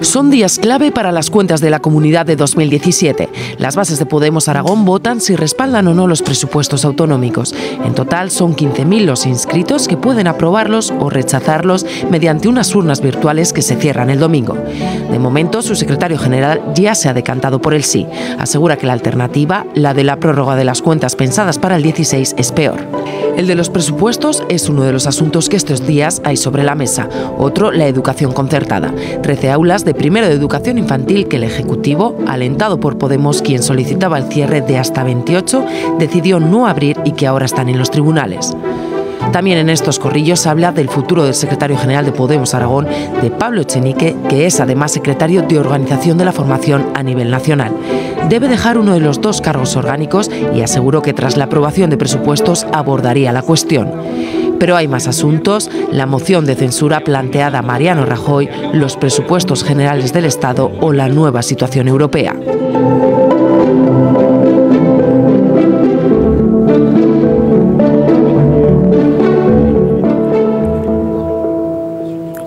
Son días clave para las cuentas de la Comunidad de 2017. Las bases de Podemos Aragón votan si respaldan o no los presupuestos autonómicos. En total son 15.000 los inscritos que pueden aprobarlos o rechazarlos mediante unas urnas virtuales que se cierran el domingo. De momento, su secretario general ya se ha decantado por el sí. Asegura que la alternativa, la de la prórroga de las cuentas pensadas para el 16, es peor. El de los presupuestos es uno de los asuntos que estos días hay sobre la mesa. Otro, la educación concertada. 13 aulas de primero de educación infantil que el Ejecutivo, alentado por Podemos, quien solicitaba el cierre de hasta 28, decidió no abrir y que ahora están en los tribunales. También en estos corrillos se habla del futuro del secretario general de Podemos Aragón, de Pablo Echenique, que es además secretario de Organización de la Formación a nivel nacional. Debe dejar uno de los dos cargos orgánicos y aseguró que tras la aprobación de presupuestos abordaría la cuestión. Pero hay más asuntos: la moción de censura planteada a Mariano Rajoy, los presupuestos generales del Estado o la nueva situación europea.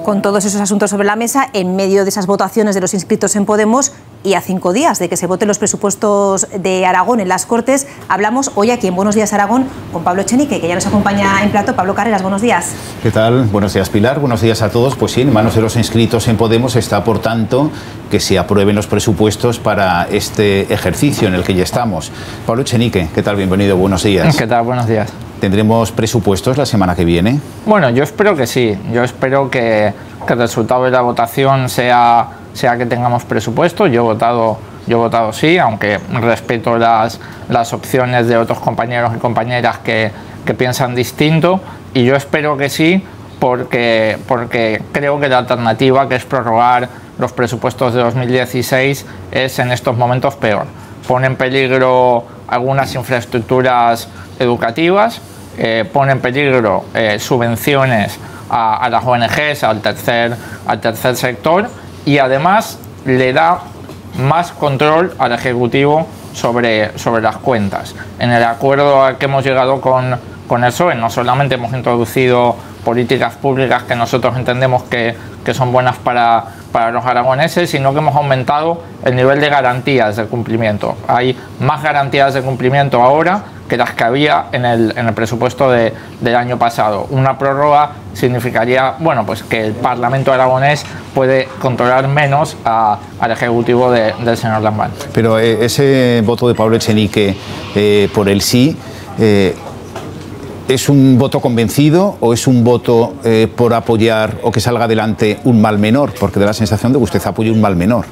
Con todos esos asuntos sobre la mesa, en medio de esas votaciones de los inscritos en Podemos y a 5 días de que se voten los presupuestos de Aragón en las Cortes, hablamos hoy aquí en Buenos Días Aragón con Pablo Echenique, que ya nos acompaña en plato. Pablo Carreras, buenos días. ¿Qué tal? Buenos días, Pilar. Buenos días a todos. Pues sí, en manos de los inscritos en Podemos está, por tanto, que se aprueben los presupuestos para este ejercicio en el que ya estamos. Pablo Echenique, ¿qué tal? Bienvenido, buenos días. ¿Qué tal? Buenos días. ¿Tendremos presupuestos la semana que viene? Bueno, yo espero que sí. Yo espero que el resultado de la votación sea que tengamos presupuesto. Yo he votado sí, aunque respeto las opciones de otros compañeros y compañeras que piensan distinto. Y yo espero que sí, porque creo que la alternativa, que es prorrogar los presupuestos de 2016, es en estos momentos peor. Pone en peligro algunas infraestructuras educativas, pone en peligro subvenciones a las ONGs, al tercer sector, y además le da más control al Ejecutivo sobre las cuentas. En el acuerdo al que hemos llegado con el PSOE no solamente hemos introducido políticas públicas que nosotros entendemos que son buenas para los aragoneses, sino que hemos aumentado el nivel de garantías de cumplimiento. Hay más garantías de cumplimiento ahora que las que había en el presupuesto del año pasado. Una prórroga significaría, bueno, pues que el Parlamento aragonés puede controlar menos al Ejecutivo del señor Lambán. Pero ese voto de Pablo Echenique por el sí, ¿es un voto convencido o es un voto por apoyar o que salga adelante un mal menor? Porque da la sensación de que usted apoya un mal menor.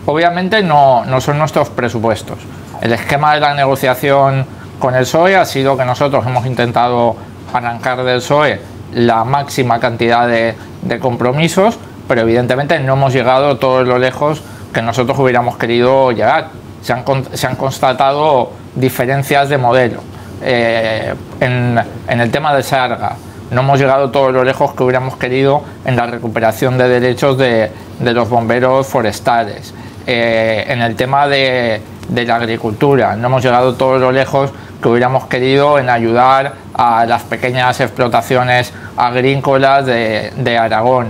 Obviamente no son nuestros presupuestos. El esquema de la negociación con el PSOE ha sido que nosotros hemos intentado arrancar del PSOE la máxima cantidad de compromisos, pero evidentemente no hemos llegado todo lo lejos que nosotros hubiéramos querido llegar. Se han constatado diferencias de modelo. En el tema de Sarga no hemos llegado todo lo lejos que hubiéramos querido en la recuperación de derechos de los bomberos forestales. En el tema de la agricultura no hemos llegado todo lo lejos que hubiéramos querido en ayudar a las pequeñas explotaciones agrícolas de Aragón,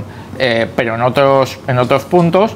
pero en otros puntos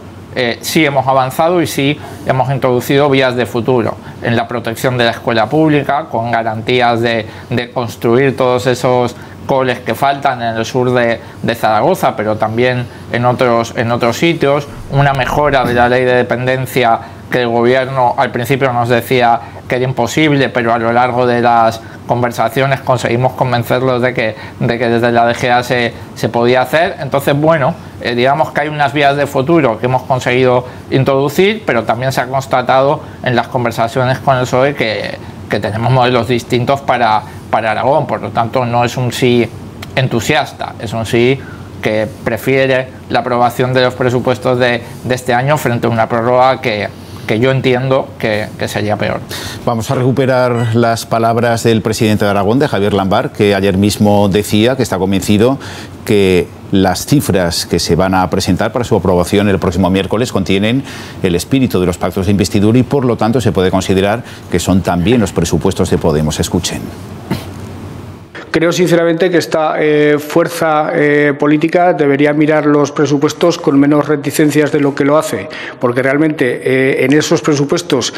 sí hemos avanzado y sí hemos introducido vías de futuro en la protección de la escuela pública, con garantías de construir todos esos coles que faltan en el sur de Zaragoza, pero también en otros sitios, una mejora de la ley de dependencia que el gobierno al principio nos decía que era imposible, pero a lo largo de las conversaciones conseguimos convencerlos de que desde la DGA se podía hacer. Entonces, bueno, digamos que hay unas vías de futuro que hemos conseguido introducir, pero también se ha constatado en las conversaciones con el PSOE que tenemos modelos distintos para Aragón. Por lo tanto, no es un sí entusiasta, es un sí que prefiere la aprobación de los presupuestos de este año frente a una prórroga que yo entiendo que sería peor. Vamos a recuperar las palabras del presidente de Aragón, de Javier Lambán, que ayer mismo decía que está convencido que las cifras que se van a presentar para su aprobación el próximo miércoles contienen el espíritu de los pactos de investidura y, por lo tanto, se puede considerar que son también los presupuestos de Podemos. Escuchen. Creo sinceramente que esta fuerza política debería mirar los presupuestos con menos reticencias de lo que lo hace, porque realmente en esos presupuestos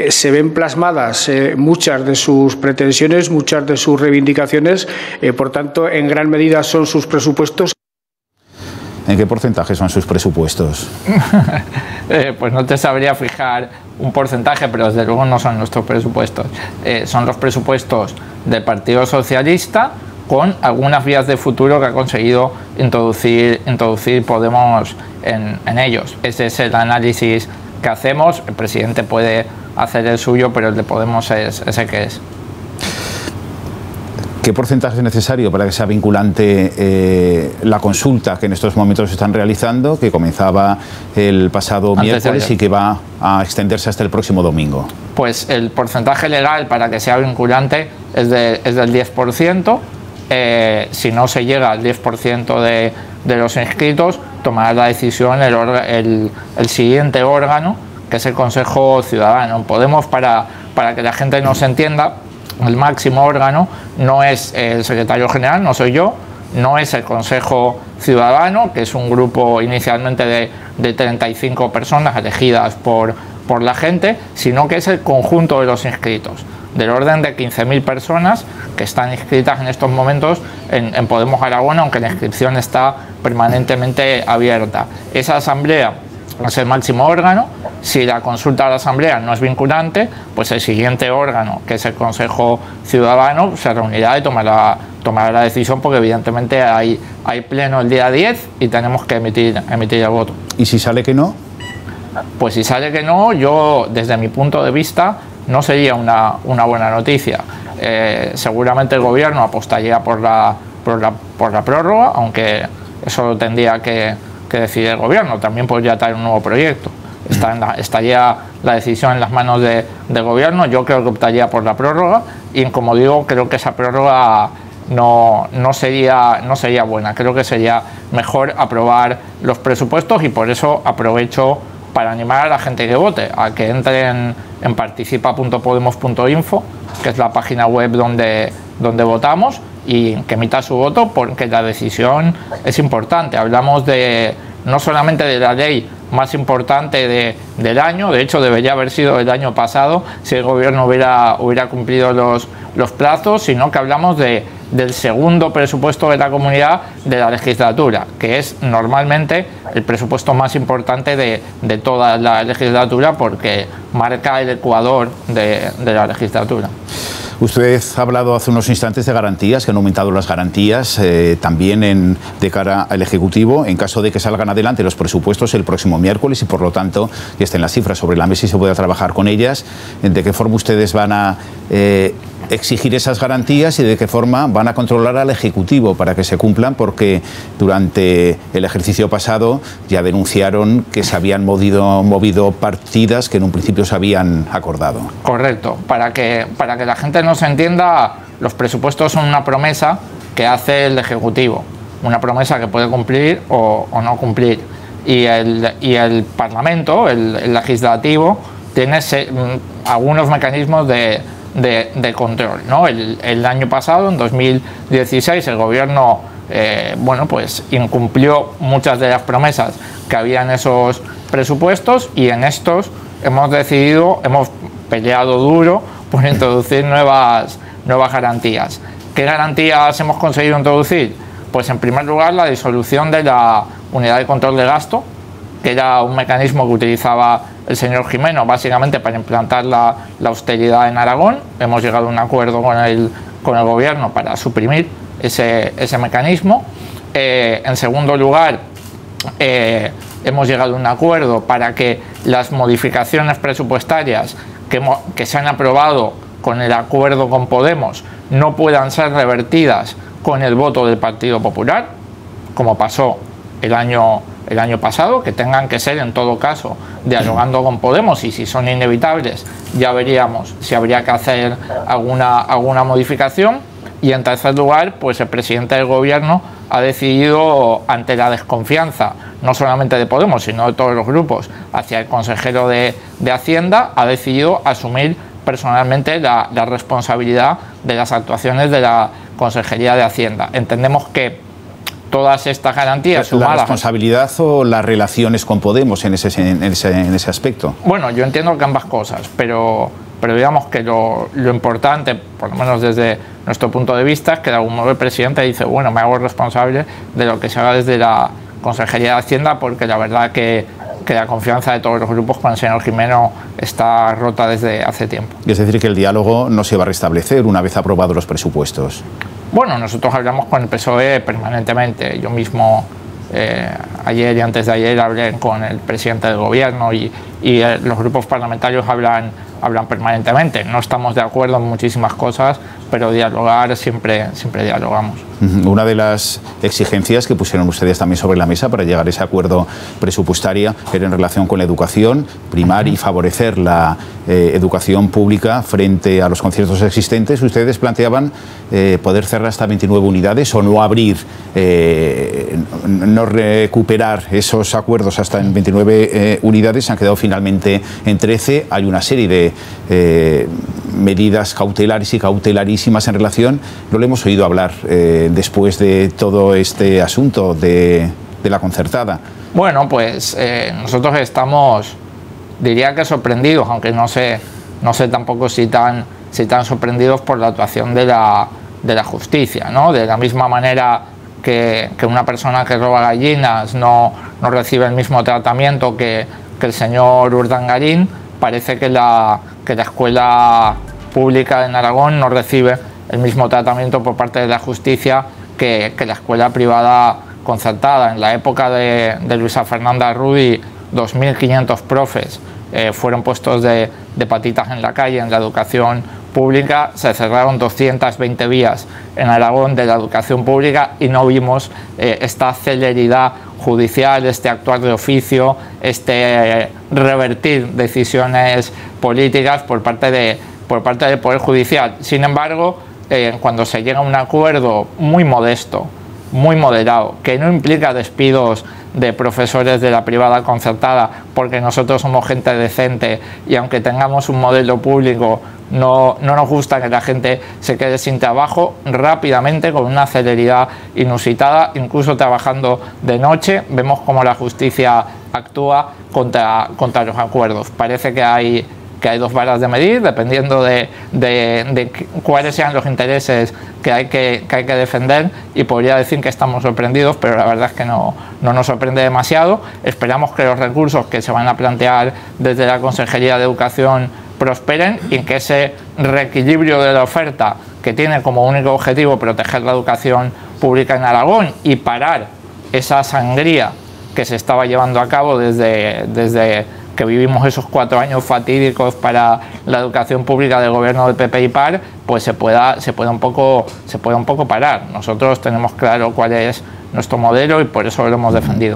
se ven plasmadas muchas de sus pretensiones, muchas de sus reivindicaciones, por tanto, en gran medida son sus presupuestos. ¿En qué porcentaje son sus presupuestos? Pues no te sabría fijar un porcentaje, pero desde luego no son nuestros presupuestos. Son los presupuestos del Partido Socialista con algunas vías de futuro que ha conseguido introducir Podemos en ellos. Ese es el análisis que hacemos. El presidente puede hacer el suyo, pero el de Podemos es ese que es. ¿Qué porcentaje es necesario para que sea vinculante la consulta que en estos momentos están realizando, que comenzaba el pasado miércoles y que va a extenderse hasta el próximo domingo? Pues el porcentaje legal para que sea vinculante es del 10%. Si no se llega al 10% de los inscritos, tomará la decisión el siguiente órgano, que es el Consejo Ciudadano. Podemos, para que la gente nos entienda, el máximo órgano no es el secretario general, no soy yo, no es el Consejo Ciudadano, que es un grupo inicialmente de 35 personas elegidas por la gente, sino que es el conjunto de los inscritos, del orden de 15.000 personas que están inscritas en estos momentos en Podemos Aragón, aunque la inscripción está permanentemente abierta. Esa asamblea es el máximo órgano. Si la consulta a la Asamblea no es vinculante, pues el siguiente órgano, que es el Consejo Ciudadano, se reunirá y tomará la decisión, porque evidentemente hay pleno el día 10 y tenemos que emitir el voto. ¿Y si sale que no? Pues si sale que no, yo, desde mi punto de vista, no sería una buena noticia. Seguramente el Gobierno apostaría por la prórroga, aunque eso lo tendría que decidir el Gobierno. También podría traer un nuevo proyecto. Estaría la decisión en las manos del Gobierno. Yo creo que optaría por la prórroga y, como digo, creo que esa prórroga no sería buena. Creo que sería mejor aprobar los presupuestos, y por eso aprovecho para animar a la gente que vote, a que entre en participa.podemos.info, que es la página web donde votamos, y que emita su voto, porque la decisión es importante. Hablamos no solamente de la ley más importante del año, de hecho debería haber sido el año pasado si el Gobierno hubiera cumplido los plazos, sino que hablamos del segundo presupuesto de la comunidad de la legislatura, que es normalmente el presupuesto más importante de toda la legislatura, porque marca el ecuador de la legislatura. Usted ha hablado hace unos instantes de garantías, que han aumentado las garantías también de cara al Ejecutivo, en caso de que salgan adelante los presupuestos el próximo miércoles y, por lo tanto, que estén las cifras sobre la mesa y se pueda trabajar con ellas. ¿De qué forma ustedes van a exigir esas garantías y de qué forma van a controlar al Ejecutivo para que se cumplan? Porque durante el ejercicio pasado ya denunciaron que se habían movido partidas que en un principio se habían acordado. Correcto. Para que la gente no se entienda, los presupuestos son una promesa que hace el Ejecutivo, una promesa que puede cumplir o no cumplir. Y el Parlamento, el Legislativo, tiene algunos mecanismos de control, ¿no? El año pasado, en 2016, el Gobierno pues incumplió muchas de las promesas que había en esos presupuestos, y en estos hemos peleado duro por introducir nuevas garantías. ¿Qué garantías hemos conseguido introducir? Pues, en primer lugar, la disolución de la unidad de control de gasto, que era un mecanismo que utilizaba el señor Gimeno básicamente para implantar la austeridad en Aragón. Hemos llegado a un acuerdo con el Gobierno para suprimir ese mecanismo. En segundo lugar, hemos llegado a un acuerdo para que las modificaciones presupuestarias que se han aprobado con el acuerdo con Podemos no puedan ser revertidas con el voto del Partido Popular, como pasó el año pasado, que tengan que ser, en todo caso, dialogando con Podemos, y si son inevitables ya veríamos si habría que hacer alguna modificación. Y, en tercer lugar, pues el presidente del Gobierno ha decidido, ante la desconfianza no solamente de Podemos, sino de todos los grupos hacia el consejero de Hacienda, ha decidido asumir personalmente la responsabilidad de las actuaciones de la Consejería de Hacienda. Entendemos que todas estas garantías sumadas... ¿La responsabilidad o las relaciones con Podemos en ese aspecto? Bueno, yo entiendo que ambas cosas, pero digamos que lo importante, por lo menos desde nuestro punto de vista, es que de algún modo el presidente dice, bueno, me hago responsable de lo que se haga desde la Consejería de Hacienda, porque la verdad que la confianza de todos los grupos con el señor Gimeno está rota desde hace tiempo. Es decir, que el diálogo no se va a restablecer una vez aprobados los presupuestos. Bueno, nosotros hablamos con el PSOE permanentemente. Yo mismo ayer y antes de ayer hablé con el presidente del gobierno y los grupos parlamentarios hablan permanentemente. No estamos de acuerdo en muchísimas cosas, pero dialogar siempre dialogamos. Una de las exigencias que pusieron ustedes también sobre la mesa para llegar a ese acuerdo presupuestario era en relación con la educación, primar y favorecer la educación pública frente a los conciertos existentes. Ustedes planteaban poder cerrar hasta 29 unidades o no abrir, no recuperar esos acuerdos hasta en 29 unidades. Se han quedado finalmente en 13. Hay una serie de medidas cautelares y cautelarísimas en relación, no lo hemos oído hablar después de todo este asunto de la concertada. Bueno, pues nosotros estamos, diría que sorprendidos, aunque no sé tampoco si tan sorprendidos por la actuación de la justicia, ¿no? De la misma manera que una persona que roba gallinas no recibe el mismo tratamiento que el señor Urdangarín, parece que la escuela pública en Aragón no recibe el mismo tratamiento por parte de la justicia que la escuela privada concertada. En la época de Luisa Fernanda Rudy, 2.500 profes fueron puestos de patitas en la calle en la educación pública. Se cerraron 220 vías en Aragón de la educación pública y no vimos esta celeridad judicial, este actuar de oficio, revertir decisiones políticas por parte del Poder Judicial. Sin embargo, cuando se llega a un acuerdo muy modesto, muy moderado, que no implica despidos de profesores de la privada concertada, porque nosotros somos gente decente y aunque tengamos un modelo público no nos gusta que la gente se quede sin trabajo, rápidamente, con una celeridad inusitada, incluso trabajando de noche, vemos cómo la justicia actúa contra los acuerdos. Parece que hay dos varas de medir, dependiendo de cuáles sean los intereses que hay que defender, y podría decir que estamos sorprendidos, pero la verdad es que no nos sorprende demasiado. Esperamos que los recursos que se van a plantear desde la Consejería de Educación prosperen y que ese reequilibrio de la oferta, que tiene como único objetivo proteger la educación pública en Aragón y parar esa sangría que se estaba llevando a cabo desde que vivimos esos 4 años fatídicos para la educación pública del gobierno del PP y PAR, pues se pueda un poco parar. Nosotros tenemos claro cuál es nuestro modelo y por eso lo hemos defendido.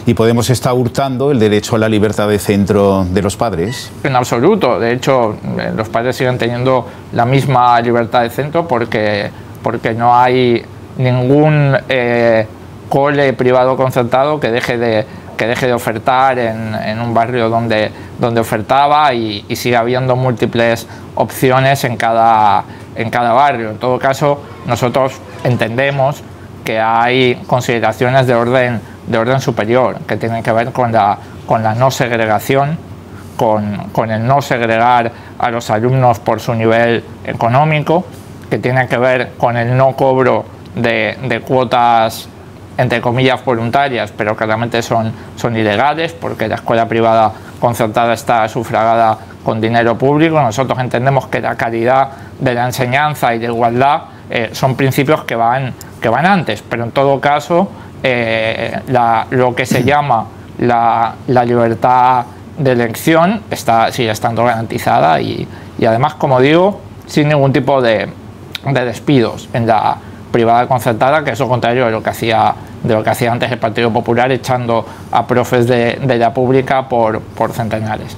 ¿Y Podemos está hurtando el derecho a la libertad de centro de los padres? En absoluto. De hecho, los padres siguen teniendo la misma libertad de centro porque no hay ningún cole privado concertado que deje de ofertar en un barrio donde ofertaba y sigue habiendo múltiples opciones en cada barrio. En todo caso, nosotros entendemos que hay consideraciones de orden superior que tienen que ver con la no segregación, con el no segregar a los alumnos por su nivel económico, que tienen que ver con el no cobro de cuotas entre comillas voluntarias, pero que realmente son ilegales, porque la escuela privada concertada está sufragada con dinero público. Nosotros entendemos que la calidad de la enseñanza y la igualdad son principios que van antes, pero en todo caso lo que se llama la libertad de elección sigue estando garantizada y además, como digo, sin ningún tipo de despidos en la privada concertada, que es lo contrario de lo que hacía antes el Partido Popular, echando a profes de la pública por centenares.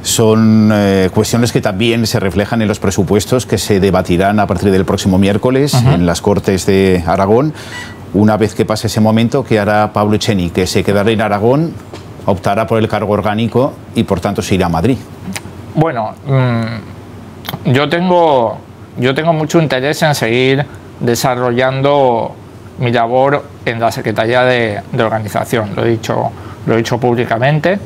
Son cuestiones que también se reflejan en los presupuestos que se debatirán a partir del próximo miércoles en las Cortes de Aragón. Una vez que pase ese momento, ¿qué hará Pablo Echenique? ¿Se quedará en Aragón, optará por el cargo orgánico y por tanto se irá a Madrid? Bueno, yo tengo mucho interés en seguir desarrollando mi labor en la Secretaría de Organización. Lo he dicho públicamente.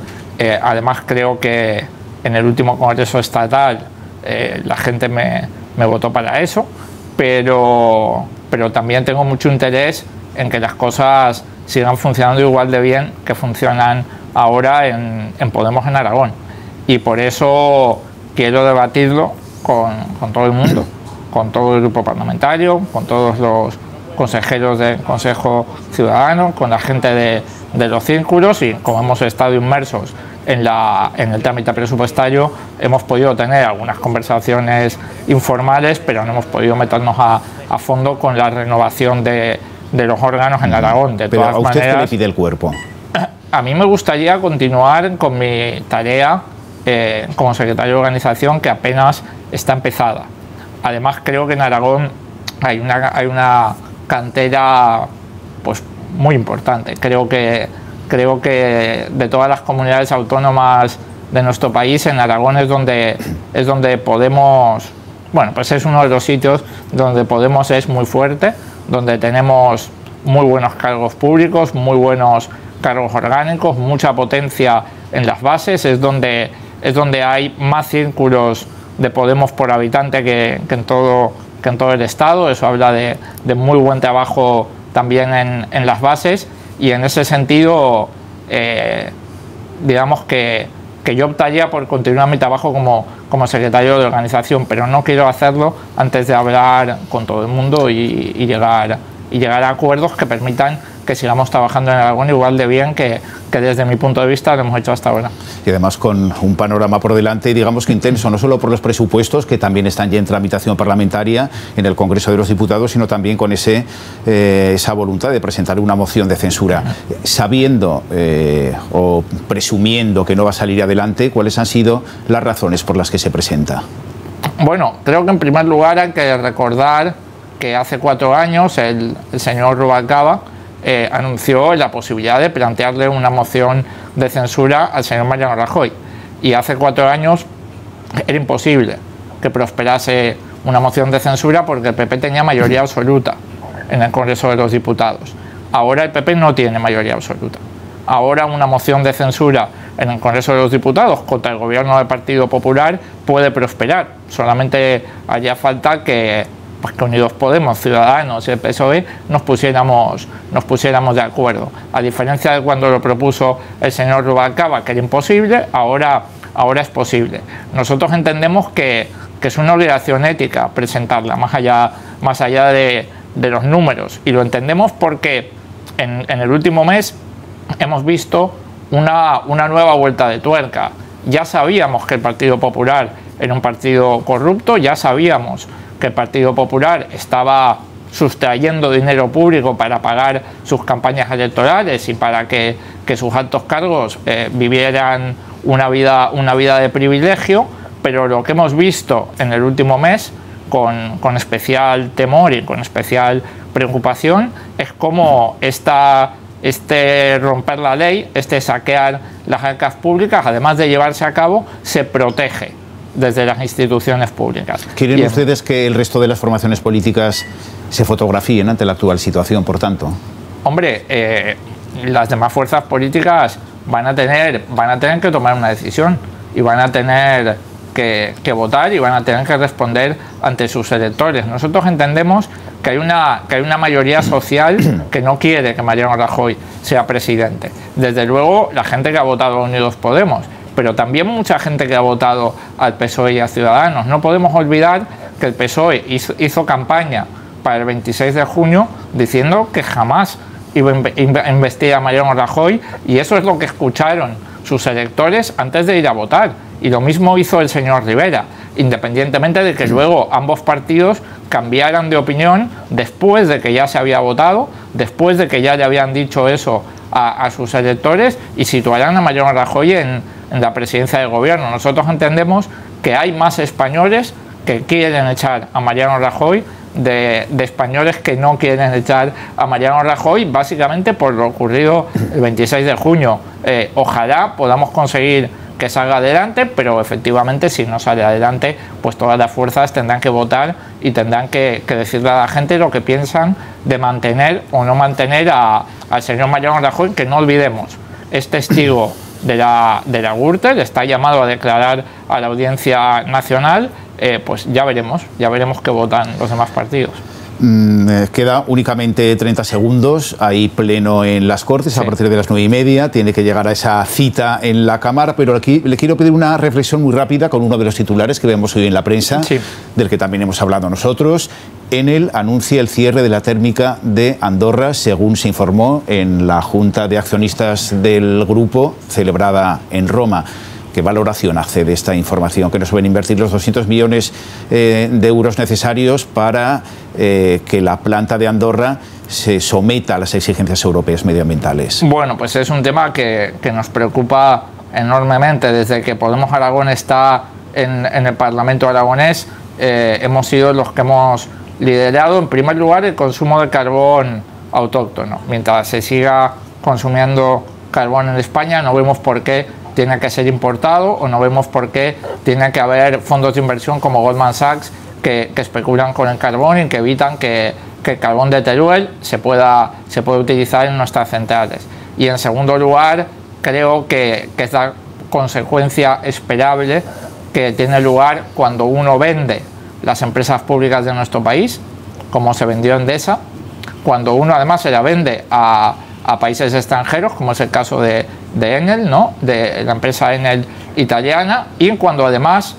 Además, creo que en el último Congreso Estatal la gente me votó para eso, pero también tengo mucho interés en que las cosas sigan funcionando igual de bien que funcionan ahora en Podemos en Aragón. Y por eso quiero debatirlo con todo el mundo, con todo el grupo parlamentario, con todos los consejeros del Consejo Ciudadano, con la gente de los círculos, y como hemos estado inmersos en el trámite presupuestario, hemos podido tener algunas conversaciones informales, pero no hemos podido meternos a fondo con la renovación de los órganos en Aragón. De todas maneras, ¿a usted qué le pide el cuerpo? A mí me gustaría continuar con mi tarea como secretario de organización, que apenas está empezada. Además, creo que en Aragón hay una cantera pues muy importante. Creo que de todas las comunidades autónomas de nuestro país, en Aragón es donde Podemos, bueno, pues es uno de los sitios donde Podemos es muy fuerte, donde tenemos muy buenos cargos públicos, muy buenos cargos orgánicos, mucha potencia en las bases, es donde hay más círculos de Podemos por habitante que en todo el Estado. Eso habla de muy buen trabajo también en las bases, y en ese sentido digamos que yo optaría por continuar mi trabajo como secretario de organización, pero no quiero hacerlo antes de hablar con todo el mundo y llegar a acuerdos que permitan que sigamos trabajando en Aragón igual de bien que desde mi punto de vista lo hemos hecho hasta ahora. Y además con un panorama por delante, digamos que intenso, no solo por los presupuestos, que también están ya en tramitación parlamentaria en el Congreso de los Diputados, sino también con esa voluntad de presentar una moción de censura. Sabiendo o presumiendo que no va a salir adelante, ¿cuáles han sido las razones por las que se presenta? Bueno, creo que en primer lugar hay que recordar que hace 4 años el señor Rubalcaba anunció la posibilidad de plantearle una moción de censura al señor Mariano Rajoy, y hace 4 años era imposible que prosperase una moción de censura porque el PP tenía mayoría absoluta en el Congreso de los Diputados. Ahora el PP no tiene mayoría absoluta. Ahora una moción de censura en el Congreso de los Diputados contra el gobierno del Partido Popular puede prosperar. Solamente haría falta que Unidos Podemos, Ciudadanos y el PSOE nos pusiéramos de acuerdo. A diferencia de cuando lo propuso el señor Rubalcaba, que era imposible, ahora es posible. Nosotros entendemos que es una obligación ética presentarla, más allá de los números, y lo entendemos porque en el último mes hemos visto una nueva vuelta de tuerca. Ya sabíamos que el Partido Popular era un partido corrupto, ya sabíamos que el Partido Popular estaba sustrayendo dinero público para pagar sus campañas electorales y para que sus altos cargos vivieran una vida de privilegio, pero lo que hemos visto en el último mes con especial temor y con especial preocupación es cómo este romper la ley, saquear las arcas públicas, además de llevarse a cabo, se protege desde las instituciones públicas. ¿Quieren ustedes que el resto de las formaciones políticas se fotografíen ante la actual situación, por tanto? Hombre, las demás fuerzas políticas van a tener que tomar una decisión y van a tener que votar y van a tener que responder ante sus electores. Nosotros entendemos que hay una mayoría social que no quiere que Mariano Rajoy sea presidente. Desde luego, la gente que ha votado a Unidos Podemos, pero también mucha gente que ha votado al PSOE y a Ciudadanos. No podemos olvidar que el PSOE hizo campaña para el 26 de junio diciendo que jamás iba a investir a Mariano Rajoy, y eso es lo que escucharon sus electores antes de ir a votar. Y lo mismo hizo el señor Rivera, independientemente de que luego ambos partidos cambiaran de opinión después de que ya se había votado, después de que ya le habían dicho eso a sus electores, y situaran a Mariano Rajoy en la presidencia del gobierno. Nosotros entendemos que hay más españoles que quieren echar a Mariano Rajoy de españoles que no quieren echar a Mariano Rajoy, básicamente por lo ocurrido el 26 de junio. Ojalá podamos conseguir que salga adelante, pero efectivamente si no sale adelante, pues todas las fuerzas tendrán que votar y tendrán que decirle a la gente lo que piensan de mantener o no mantener al señor Mariano Rajoy, que no olvidemos, es testigo de la Gürtel, está llamado a declarar a la Audiencia Nacional, pues ya veremos qué votan los demás partidos. Queda únicamente 30 segundos, hay pleno en las Cortes, sí, a partir de las 9:30, tiene que llegar a esa cita en la Cámara, pero aquí le quiero pedir una reflexión muy rápida con uno de los titulares que vemos hoy en la prensa, sí, del que también hemos hablado nosotros. Enel anuncia el cierre de la térmica de Andorra, según se informó en la Junta de Accionistas del grupo celebrada en Roma. ¿Qué valoración hace de esta información? Que no se van a invertir los 200 millones de euros necesarios para que la planta de Andorra se someta a las exigencias europeas medioambientales. Bueno, pues es un tema que nos preocupa enormemente. Desde que Podemos Aragón está en el Parlamento aragonés, hemos sido los que hemos liderado, en primer lugar, el consumo de carbón autóctono. Mientras se siga consumiendo carbón en España, no vemos por qué tiene que ser importado, o no vemos por qué tiene que haber fondos de inversión como Goldman Sachs que especulan con el carbón y que evitan que el carbón de Teruel se pueda utilizar en nuestras centrales. Y en segundo lugar, creo que es la consecuencia esperable que tiene lugar cuando uno vende las empresas públicas de nuestro país, como se vendió Endesa, cuando uno además se la vende a países extranjeros, como es el caso de Enel, ¿no?, de la empresa Enel italiana, y cuando además,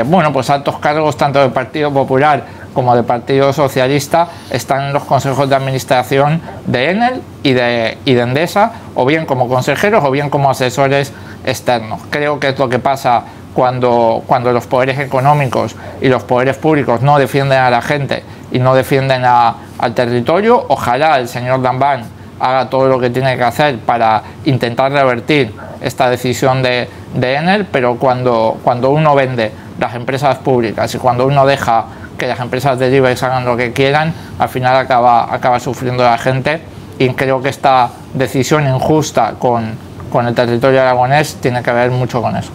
bueno, pues altos cargos tanto del Partido Popular como del Partido Socialista están en los consejos de administración de Enel y de Endesa, o bien como consejeros o bien como asesores externos. Creo que es lo que pasa cuando los poderes económicos y los poderes públicos no defienden a la gente y no defienden al territorio. Ojalá el señor Lambán haga todo lo que tiene que hacer para intentar revertir esta decisión de Enel, pero cuando uno vende las empresas públicas y cuando uno deja que las empresas de IBEX hagan lo que quieran, al final acaba sufriendo la gente, y creo que esta decisión injusta con el territorio aragonés tiene que ver mucho con eso.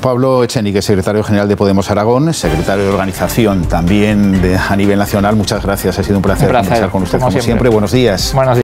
Pablo Echenique, secretario general de Podemos Aragón, secretario de organización también a nivel nacional, muchas gracias, ha sido un placer conversar con usted como siempre. Buenos días. Buenos días.